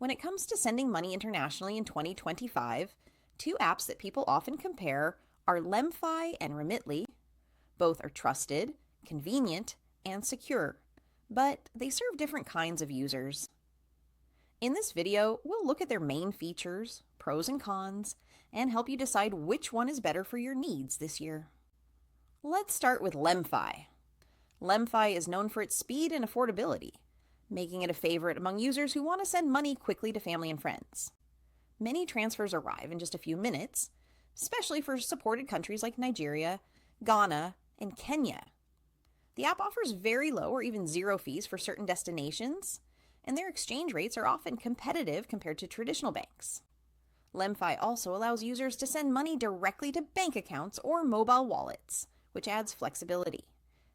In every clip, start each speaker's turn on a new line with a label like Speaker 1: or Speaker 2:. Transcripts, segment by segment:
Speaker 1: When it comes to sending money internationally in 2025, two apps that people often compare are LemFi and Remitly. Both are trusted, convenient, and secure, but they serve different kinds of users. In this video, we'll look at their main features, pros and cons, and help you decide which one is better for your needs this year. Let's start with LemFi. LemFi is known for its speed and affordability, making it a favorite among users who want to send money quickly to family and friends. Many transfers arrive in just a few minutes, especially for supported countries like Nigeria, Ghana, and Kenya. The app offers very low or even zero fees for certain destinations, and their exchange rates are often competitive compared to traditional banks. LemFi also allows users to send money directly to bank accounts or mobile wallets, which adds flexibility.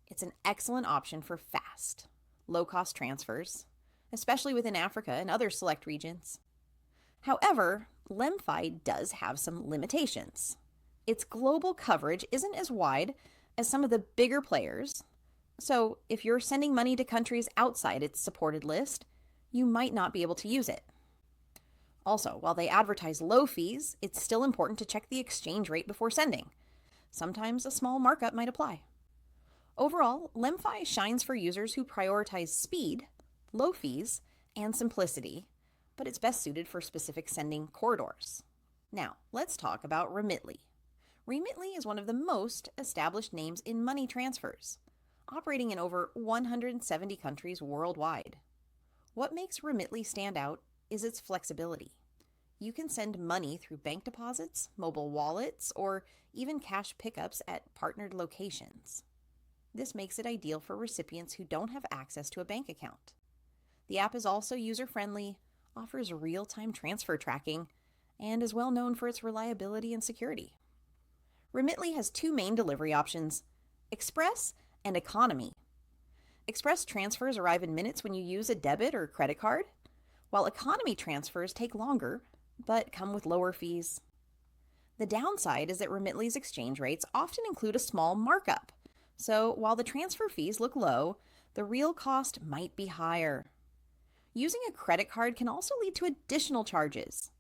Speaker 1: It's an excellent option for fast, low-cost transfers, especially within Africa and other select regions. However, LemFi does have some limitations. Its global coverage isn't as wide as some of the bigger players, so if you're sending money to countries outside its supported list, you might not be able to use it. Also, while they advertise low fees, it's still important to check the exchange rate before sending. Sometimes a small markup might apply. Overall, LemFi shines for users who prioritize speed, low fees, and simplicity, but it's best suited for specific sending corridors. Now, let's talk about Remitly. Remitly is one of the most established names in money transfers, operating in over 170 countries worldwide. What makes Remitly stand out is its flexibility. You can send money through bank deposits, mobile wallets, or even cash pickups at partnered locations. This makes it ideal for recipients who don't have access to a bank account. The app is also user-friendly, offers real-time transfer tracking, and is well known for its reliability and security. Remitly has two main delivery options: Express and Economy. Express transfers arrive in minutes when you use a debit or credit card, while economy transfers take longer, but come with lower fees. The downside is that Remitly's exchange rates often include a small markup, so while the transfer fees look low, the real cost might be higher. Using a credit card can also lead to additional charges.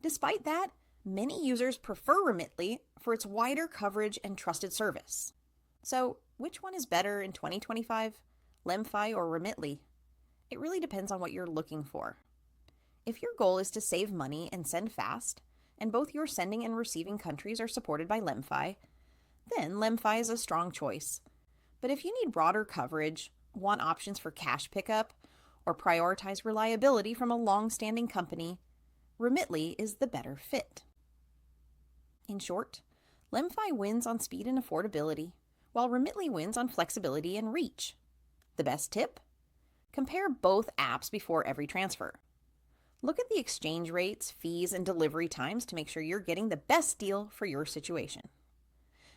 Speaker 1: Despite that, many users prefer Remitly for its wider coverage and trusted service. So, which one is better in 2025, LemFi or Remitly? It really depends on what you're looking for. If your goal is to save money and send fast, and both your sending and receiving countries are supported by LemFi, then LemFi is a strong choice. But if you need broader coverage, want options for cash pickup, or prioritize reliability from a long-standing company, Remitly is the better fit. In short, LemFi wins on speed and affordability, while Remitly wins on flexibility and reach. The best tip? Compare both apps before every transfer. Look at the exchange rates, fees, and delivery times to make sure you're getting the best deal for your situation.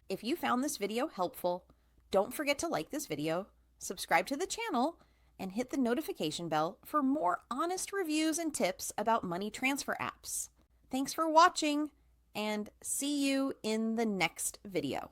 Speaker 1: If you found this video helpful, don't forget to like this video, subscribe to the channel, and hit the notification bell for more honest reviews and tips about money transfer apps. Thanks for watching, and see you in the next video.